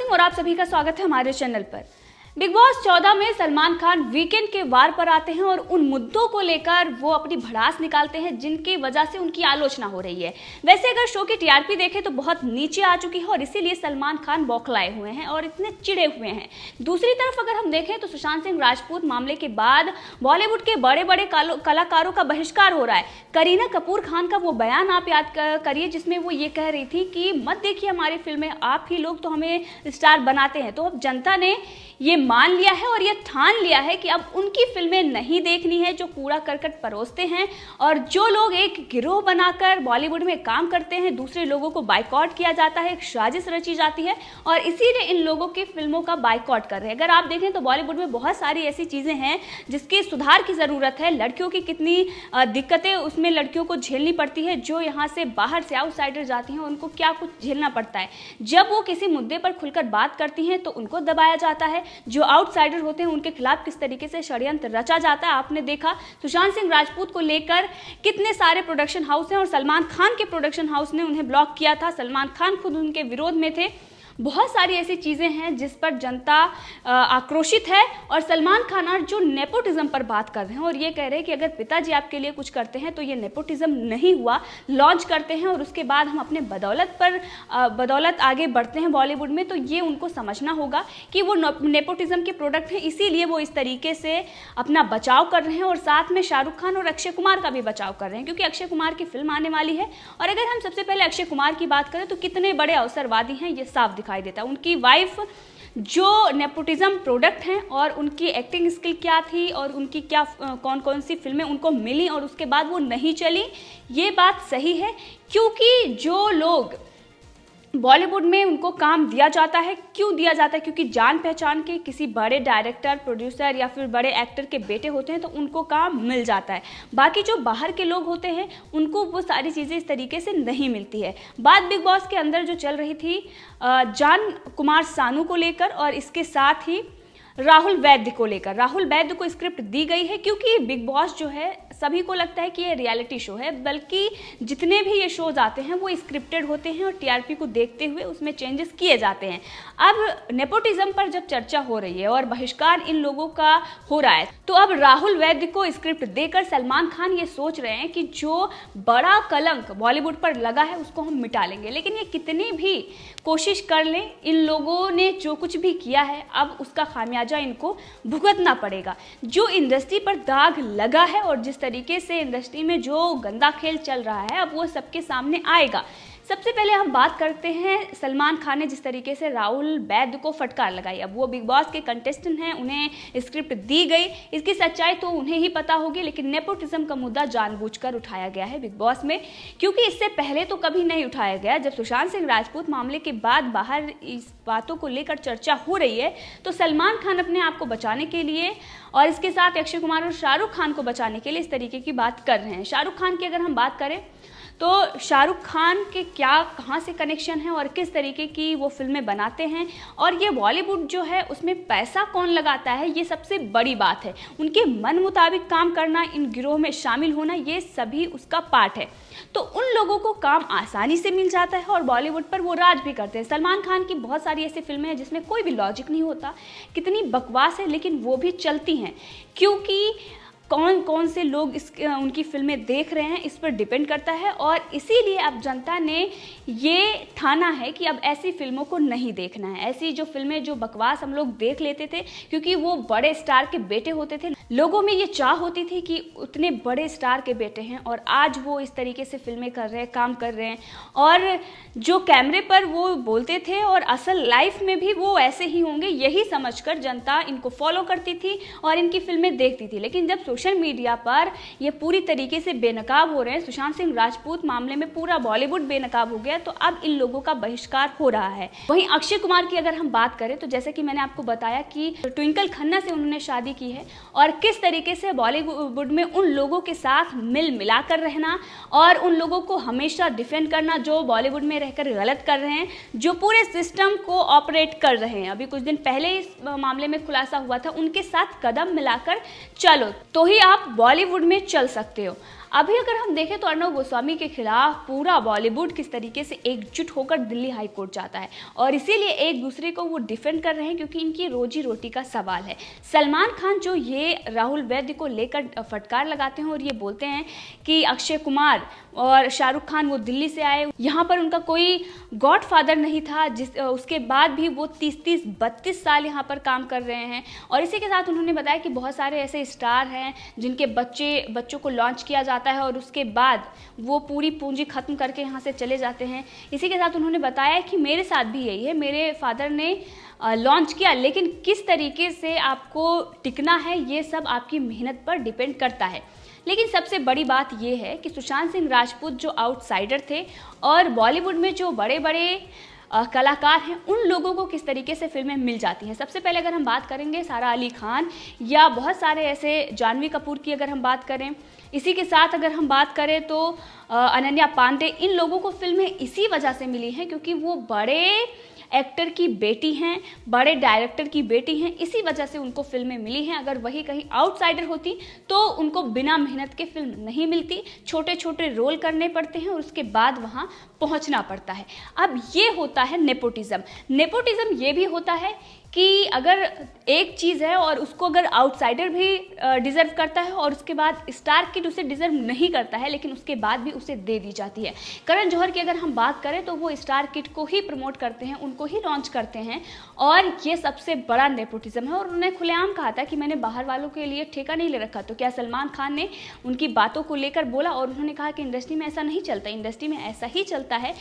सिंह और आप सभी का स्वागत है हमारे चैनल पर। बिग बॉस 14 में सलमान खान वीकेंड के वार पर आते हैं और उन मुद्दों को लेकर वो अपनी भड़ास निकालते हैं जिनकी वजह से उनकी आलोचना हो रही है। वैसे अगर शो की टीआरपी देखें तो बहुत नीचे आ चुकी है और इसीलिए सलमान खान बौखलाए हुए हैं और इतने चिड़े हुए हैं। दूसरी तरफ अगर हम देखें तो सुशांत सिंह राजपूत मामले के बाद बॉलीवुड के बड़े बड़े कलाकारों का बहिष्कार हो रहा है। करीना कपूर खान का वो बयान आप याद करिए जिसमें वो ये कह रही थी कि मत देखिए हमारी फिल्में, आप ही लोग तो हमें स्टार बनाते हैं। तो अब जनता ने ये मान लिया है और ये ठान लिया है कि अब उनकी फिल्में नहीं देखनी है जो कूड़ा करकट परोसते हैं और जो लोग एक गिरोह बनाकर बॉलीवुड में काम करते हैं, दूसरे लोगों को बाइकआउट किया जाता है, एक साजिश रची जाती है और इसीलिए इन लोगों की फिल्मों का बाइकआउट कर रहे हैं। अगर आप देखें तो बॉलीवुड में बहुत सारी ऐसी चीज़ें हैं जिसकी सुधार की ज़रूरत है। लड़कियों की कितनी दिक्कतें उसमें लड़कियों को झेलनी पड़ती है, जो यहाँ से बाहर से आउटसाइडर जाती हैं उनको क्या कुछ झेलना पड़ता है। जब वो किसी मुद्दे पर खुलकर बात करती हैं तो उनको दबाया जाता है, जो आउटसाइडर होते हैं उनके खिलाफ किस तरीके से षड्यंत्र रचा जाता है। आपने देखा सुशांत सिंह राजपूत को लेकर कितने सारे प्रोडक्शन हाउस हैं और सलमान खान के प्रोडक्शन हाउस ने उन्हें ब्लॉक किया था। सलमान खान खुद उनके विरोध में थे। बहुत सारी ऐसी चीज़ें हैं जिस पर जनता आक्रोशित है और सलमान खान आज जो नेपोटिज्म पर बात कर रहे हैं और ये कह रहे हैं कि अगर पिताजी आपके लिए कुछ करते हैं तो ये नेपोटिज्म नहीं हुआ, लॉन्च करते हैं और उसके बाद हम अपने बदौलत आगे बढ़ते हैं बॉलीवुड में, तो ये उनको समझना होगा कि वो नेपोटिज्म के प्रोडक्ट हैं। इसीलिए वो इस तरीके से अपना बचाव कर रहे हैं और साथ में शाहरुख खान और अक्षय कुमार का भी बचाव कर रहे हैं क्योंकि अक्षय कुमार की फिल्म आने वाली है। और अगर हम सबसे पहले अक्षय कुमार की बात करें तो कितने बड़े अवसरवादी हैं ये साफ दिखाई देता है। उनकी वाइफ जो नेपोटिज्म प्रोडक्ट हैं और उनकी एक्टिंग स्किल क्या थी और उनकी क्या कौन कौन सी फिल्में उनको मिली और उसके बाद वो नहीं चली, ये बात सही है क्योंकि जो लोग बॉलीवुड में उनको काम दिया जाता है, क्यों दिया जाता है? क्योंकि जान पहचान के किसी बड़े डायरेक्टर, प्रोड्यूसर या फिर बड़े एक्टर के बेटे होते हैं तो उनको काम मिल जाता है। बाकी जो बाहर के लोग होते हैं उनको वो सारी चीज़ें इस तरीके से नहीं मिलती है। बात बिग बॉस के अंदर जो चल रही थी जान कुमार सानू को लेकर और इसके साथ ही राहुल वैद्य को लेकर। राहुल वैद्य को स्क्रिप्ट दी गई है क्योंकि बिग बॉस जो है सभी को लगता है कि ये रियलिटी शो है, बल्कि जितने भी ये शोज आते हैं वो स्क्रिप्टेड होते हैं और टीआरपी को देखते हुए उसमें चेंजेस किए जाते हैं। अब नेपोटिज्म पर जब चर्चा हो रही है और बहिष्कार इन लोगों का हो रहा है तो अब राहुल वैद्य को स्क्रिप्ट देकर सलमान खान ये सोच रहे हैं कि जो बड़ा कलंक बॉलीवुड पर लगा है उसको हम मिटा लेंगे। लेकिन ये कितनी भी कोशिश कर लें, इन लोगों ने जो कुछ भी किया है अब उसका खामियाजा इनको भुगतना पड़ेगा। जो इंडस्ट्री पर दाग लगा है और जिस तरीके से इंडस्ट्री में जो गंदा खेल चल रहा है अब वो सबके सामने आएगा। सबसे पहले हम बात करते हैं सलमान खान ने जिस तरीके से राहुल वैद्य को फटकार लगाई। अब वो बिग बॉस के कंटेस्टेंट हैं, उन्हें स्क्रिप्ट दी गई, इसकी सच्चाई तो उन्हें ही पता होगी, लेकिन नेपोटिज्म का मुद्दा जानबूझकर उठाया गया है बिग बॉस में क्योंकि इससे पहले तो कभी नहीं उठाया गया। जब सुशांत सिंह राजपूत मामले के बाद बाहर इस बातों को लेकर चर्चा हो रही है तो सलमान खान अपने आप को बचाने के लिए और इसके साथ अक्षय कुमार और शाहरुख खान को बचाने के लिए इस तरीके की बात कर रहे हैं। शाहरुख खान की अगर हम बात करें तो शाहरुख खान के क्या कहाँ से कनेक्शन है और किस तरीके की वो फिल्में बनाते हैं और ये बॉलीवुड जो है उसमें पैसा कौन लगाता है, ये सबसे बड़ी बात है। उनके मन मुताबिक काम करना, इन गिरोह में शामिल होना, ये सभी उसका पार्ट है। तो उन लोगों को काम आसानी से मिल जाता है और बॉलीवुड पर वो राज भी करते हैं। सलमान खान की बहुत सारी ऐसी फिल्में हैं जिसमें कोई भी लॉजिक नहीं होता, कितनी बकवास है, लेकिन वो भी चलती हैं क्योंकि कौन कौन से लोग उनकी फिल्में देख रहे हैं इस पर डिपेंड करता है। और इसीलिए अब जनता ने ये ठाना है कि अब ऐसी फिल्मों को नहीं देखना है। ऐसी जो फिल्में जो बकवास हम लोग देख लेते थे क्योंकि वो बड़े स्टार के बेटे होते थे, लोगों में ये चाह होती थी कि उतने बड़े स्टार के बेटे हैं और आज वो इस तरीके से फिल्में कर रहे हैं, काम कर रहे हैं और जो कैमरे पर वो बोलते थे और असल लाइफ में भी वो ऐसे ही होंगे, यही समझकर जनता इनको फॉलो करती थी और इनकी फिल्में देखती थी। लेकिन जब सोशल मीडिया पर ये पूरी तरीके से बेनकाब हो रहे हैं, सुशांत सिंह राजपूत मामले में पूरा बॉलीवुड बेनकाब हो गया, तो अब इन लोगों का बहिष्कार हो रहा है। वहीं अक्षय कुमार की अगर हम बात करें तो जैसे कि मैंने आपको बताया कि ट्विंकल खन्ना से उन्होंने शादी की है और किस तरीके से बॉलीवुड में उन लोगों के साथ मिल मिलाकर रहना और उन लोगों को हमेशा डिफेंड करना जो बॉलीवुड में रहकर गलत कर रहे हैं, जो पूरे सिस्टम को ऑपरेट कर रहे हैं। अभी कुछ दिन पहले इस मामले में खुलासा हुआ था, उनके साथ कदम मिलाकर चलो तो ही आप बॉलीवुड में चल सकते हो। अभी अगर हम देखें तो अर्णव गोस्वामी के खिलाफ पूरा बॉलीवुड किस तरीके से एकजुट होकर दिल्ली हाई कोर्ट जाता है और इसीलिए एक दूसरे को वो डिफेंड कर रहे हैं क्योंकि इनकी रोजी रोटी का सवाल है। सलमान खान जो ये राहुल वैद्य को लेकर फटकार लगाते हैं और ये बोलते हैं कि अक्षय कुमार और शाहरुख खान वो दिल्ली से आए, यहाँ पर उनका कोई गॉडफादर नहीं था, उसके बाद भी वो 30-32 साल यहाँ पर काम कर रहे हैं। और इसी के साथ उन्होंने बताया कि बहुत सारे ऐसे स्टार हैं जिनके बच्चों को लॉन्च किया जाता है और उसके बाद वो पूरी पूंजी खत्म करके यहाँ से चले जाते हैं। इसी के साथ उन्होंने बताया कि मेरे साथ भी यही है, मेरे फादर ने लॉन्च किया, लेकिन किस तरीके से आपको टिकना है ये सब आपकी मेहनत पर डिपेंड करता है। लेकिन सबसे बड़ी बात यह है कि सुशांत सिंह राजपूत जो आउटसाइडर थे और बॉलीवुड में जो बड़े बड़े कलाकार हैं उन लोगों को किस तरीके से फिल्में मिल जाती हैं। सबसे पहले अगर हम बात करेंगे सारा अली खान या बहुत सारे ऐसे, जानवी कपूर की अगर हम बात करें, इसी के साथ अगर हम बात करें तो अनन्या पांडे, इन लोगों को फिल्में इसी वजह से मिली हैं क्योंकि वो बड़े एक्टर की बेटी हैं, बड़े डायरेक्टर की बेटी हैं, इसी वजह से उनको फिल्में मिली हैं। अगर वही कहीं आउटसाइडर होती तो उनको बिना मेहनत के फिल्म नहीं मिलती, छोटे छोटे रोल करने पड़ते हैं और उसके बाद वहाँ पहुँचना पड़ता है। अब ये होता है नेपोटिज्म। नेपोटिज्म ये भी होता है कि अगर एक चीज़ है और उसको अगर आउटसाइडर भी डिज़र्व करता है और उसके बाद स्टार किड उसे डिज़र्व नहीं करता है लेकिन उसके बाद भी उसे दे दी जाती है। करण जौहर की अगर हम बात करें तो वो स्टार किड को ही प्रमोट करते हैं, उनको ही लॉन्च करते हैं और ये सबसे बड़ा नेपोटिज्म है। और उन्होंने खुलेआम कहा था कि मैंने बाहर वालों के लिए ठेका नहीं ले रखा। तो क्या सलमान खान ने उनकी बातों को लेकर बोला और उन्होंने कहा कि इंडस्ट्री में ऐसा नहीं चलता, इंडस्ट्री में ऐसा ही चलता है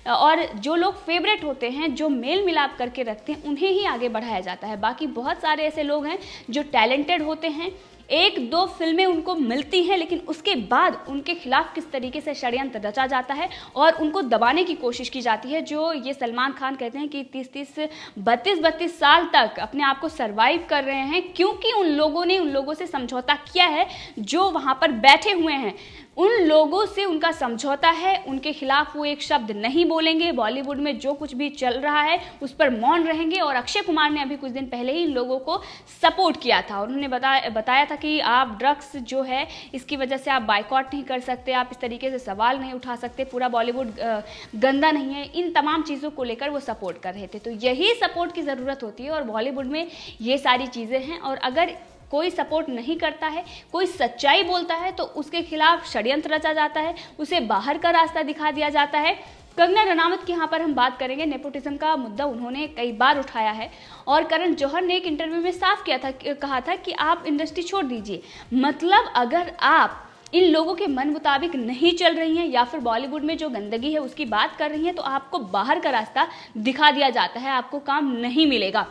और जो लोग फेवरेट होते हैं, जो मेल मिलाप करके रखते हैं, उन्हें ही आगे बढ़ाया जाता है। बाकी बहुत सारे ऐसे लोग हैं जो टैलेंटेड होते हैं, एक दो फिल्में उनको मिलती हैं लेकिन उसके बाद उनके खिलाफ किस तरीके से षड्यंत्र रचा जाता है और उनको दबाने की कोशिश की जाती है। जो ये सलमान खान कहते हैं कि 32 साल तक अपने आप को सरवाइव कर रहे हैं क्योंकि उन लोगों से समझौता किया है जो वहाँ पर बैठे हुए हैं, उन लोगों से उनका समझौता है, उनके खिलाफ वो एक शब्द नहीं बोलेंगे, बॉलीवुड में जो कुछ भी चल रहा है उस पर मौन रहेंगे। और अक्षय कुमार ने अभी कुछ दिन पहले ही इन लोगों को सपोर्ट किया था और उन्होंने बताया था कि आप ड्रग्स जो है इसकी वजह से आप बाइकॉट नहीं कर सकते, आप इस तरीके से सवाल नहीं उठा सकते, पूरा बॉलीवुड गंदा नहीं है, इन तमाम चीज़ों को लेकर वो सपोर्ट कर रहे थे। तो यही सपोर्ट की ज़रूरत होती है और बॉलीवुड में ये सारी चीज़ें हैं। और अगर कोई सपोर्ट नहीं करता है, कोई सच्चाई बोलता है तो उसके खिलाफ षड्यंत्र रचा जाता है, उसे बाहर का रास्ता दिखा दिया जाता है। कंगना रनावत की यहाँ पर हम बात करेंगे, नेपोटिज्म का मुद्दा उन्होंने कई बार उठाया है और करण जौहर ने एक इंटरव्यू में साफ कहा था कि आप इंडस्ट्री छोड़ दीजिए। मतलब अगर आप इन लोगों के मन मुताबिक नहीं चल रही हैं या फिर बॉलीवुड में जो गंदगी है उसकी बात कर रही हैं तो आपको बाहर का रास्ता दिखा दिया जाता है, आपको काम नहीं मिलेगा।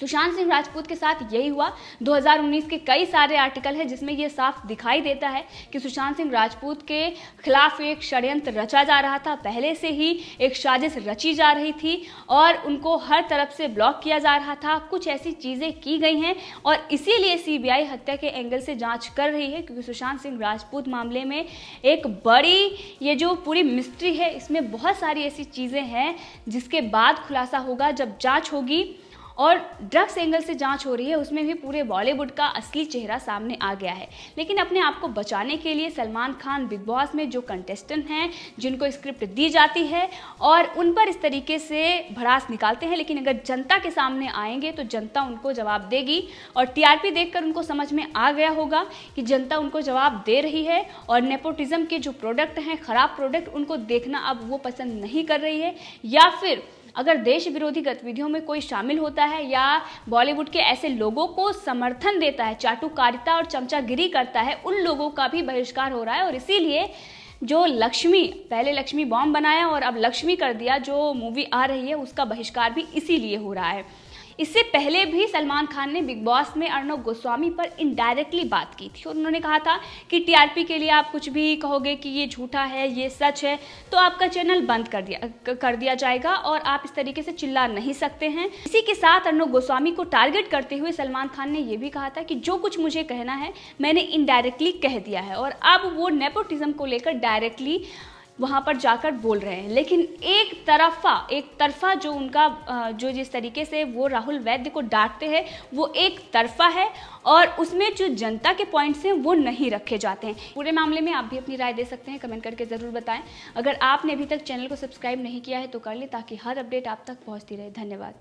सुशांत सिंह राजपूत के साथ यही हुआ। 2019 के कई सारे आर्टिकल हैं जिसमें यह साफ दिखाई देता है कि सुशांत सिंह राजपूत के खिलाफ एक षड्यंत्र रचा जा रहा था, पहले से ही एक साजिश रची जा रही थी और उनको हर तरफ से ब्लॉक किया जा रहा था। कुछ ऐसी चीज़ें की गई हैं और इसीलिए सीबीआई हत्या के एंगल से जांच कर रही है क्योंकि सुशांत सिंह राजपूत मामले में एक बड़ी ये जो पूरी मिस्ट्री है इसमें बहुत सारी ऐसी चीज़ें हैं जिसके बाद खुलासा होगा जब जाँच होगी। और ड्रग्स एंगल से जांच हो रही है, उसमें भी पूरे बॉलीवुड का असली चेहरा सामने आ गया है। लेकिन अपने आप को बचाने के लिए सलमान खान बिग बॉस में जो कंटेस्टेंट हैं जिनको स्क्रिप्ट दी जाती है और उन पर इस तरीके से भड़ास निकालते हैं, लेकिन अगर जनता के सामने आएंगे तो जनता उनको जवाब देगी और टीआरपी देखकर उनको समझ में आ गया होगा कि जनता उनको जवाब दे रही है और नेपोटिज्म के जो प्रोडक्ट हैं, ख़राब प्रोडक्ट, उनको देखना अब वो पसंद नहीं कर रही है। या फिर अगर देश विरोधी गतिविधियों में कोई शामिल होता है या बॉलीवुड के ऐसे लोगों को समर्थन देता है, चाटुकारिता और चमचागिरी करता है, उन लोगों का भी बहिष्कार हो रहा है। और इसीलिए जो लक्ष्मी, पहले लक्ष्मी बॉम्ब बनाया और अब लक्ष्मी कर दिया, जो मूवी आ रही है उसका बहिष्कार भी इसीलिए हो रहा है। इससे पहले भी सलमान खान ने बिग बॉस में अर्णव गोस्वामी पर इनडायरेक्टली बात की थी और उन्होंने कहा था कि टीआरपी के लिए आप कुछ भी कहोगे कि ये झूठा है, ये सच है, तो आपका चैनल बंद कर दिया जाएगा और आप इस तरीके से चिल्ला नहीं सकते हैं। इसी के साथ अर्णव गोस्वामी को टारगेट करते हुए सलमान खान ने यह भी कहा था कि जो कुछ मुझे कहना है मैंने इनडायरेक्टली कह दिया है। और अब वो नेपोटिज्म को लेकर डायरेक्टली वहाँ पर जाकर बोल रहे हैं। लेकिन एक तरफा जो उनका जो जिस तरीके से वो राहुल वैद्य को डांटते हैं वो एक तरफा है, और उसमें जो जनता के पॉइंट्स हैं वो नहीं रखे जाते हैं। पूरे मामले में आप भी अपनी राय दे सकते हैं, कमेंट करके ज़रूर बताएं। अगर आपने अभी तक चैनल को सब्सक्राइब नहीं किया है तो कर लें, ताकि हर अपडेट आप तक पहुँचती रहे। धन्यवाद।